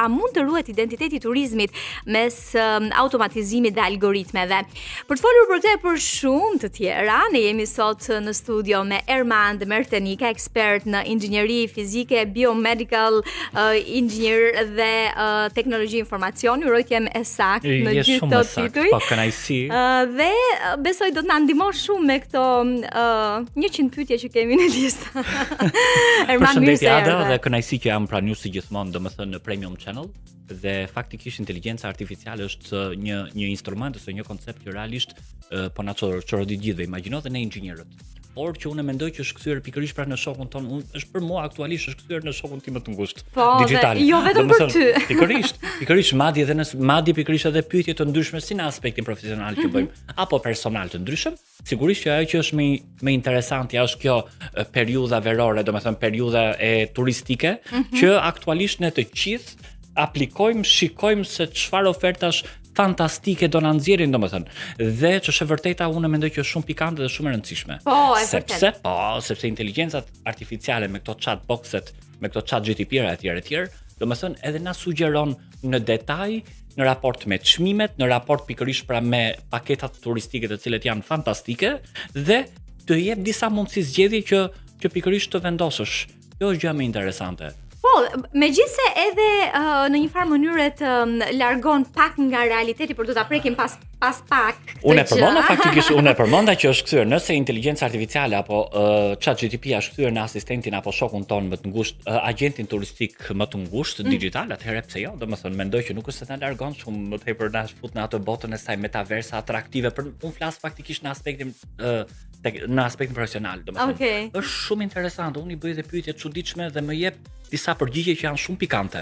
a mund të ruhet identiteti i turizmit mes automatizimit dhe algoritmeve. Për të folur për këtë e për shumë të tjera, ne jemi sot në studio me Ermand Mertenika, ekspert në inxhinieri fizike, biomedical engineer dhe teknologji informacioni. Uroj të jem e saktë në gjithë këto tituj. Po kënaqësi. Dhe besoj do të na ndihmosh shumë me këto 100 pyetje që kemi në listë. Përshëndetje Ada dhe kënaqësi që jam pranë ju si gjithmonë, domethënë në Premium Channel. Dhe faktikisht inteligjenca artificiale është një instrument ose një koncept që realisht po na çorodi gjithëve. Imagjino dhe ne inxhinierët. Por që unë mendoj që është kthyer pikërisht pra në shokun ton, është për mua aktualisht është kthyer në shokun tim më të ngushtë, digital. Jo vetëm për ty. Pikërisht madje pikërisht edhe pyetje të ndryshme si në aspektin profesional që bëjmë apo personal të ndryshëm. Sigurisht që ajo që është më interesante është kjo periudha verore, domethënë periudha e turistike, që aktualisht ne të gjithë aplikojmë, shikojmë se çfarë ofertash fantastike do na nxjerrin domethënë. Dhe ç'është e vërteta unë mendoj që është shumë pikante dhe shumë e rëndësishme. Sepse inteligjencat artificiale me këto chatboxet, me këto ChatGPT etj, domethënë edhe na sugjeron në detaj në raport me çmimet, në raport pikërisht pra me paketat turistike të cilet janë fantastike dhe të jep disa mundësi zgjedhje që pikërisht të vendosësh. Kjo është gjë më interesante. Po, megjithse edhe në një farë mënyrë të largon pak nga realiteti për të ta prekim pas pak. Unë e përmenda që është kthyer nëse inteligjenca artificiale apo ChatGPT është kthyer në asistentin apo shokun ton më të ngushtë, agentin turistik më të ngushtë digital, atëherë pse jo? Domethënë mendoj që nuk është se na largon shumë më tepër na fut në atë botën e saj metaverse atraktive, për unë flas faktikisht në aspektin profesional, domethënë. Është shumë interesante. Unë i bëj edhe pyetje të çuditshme dhe më jep disa përgjigje që janë shumë pikante.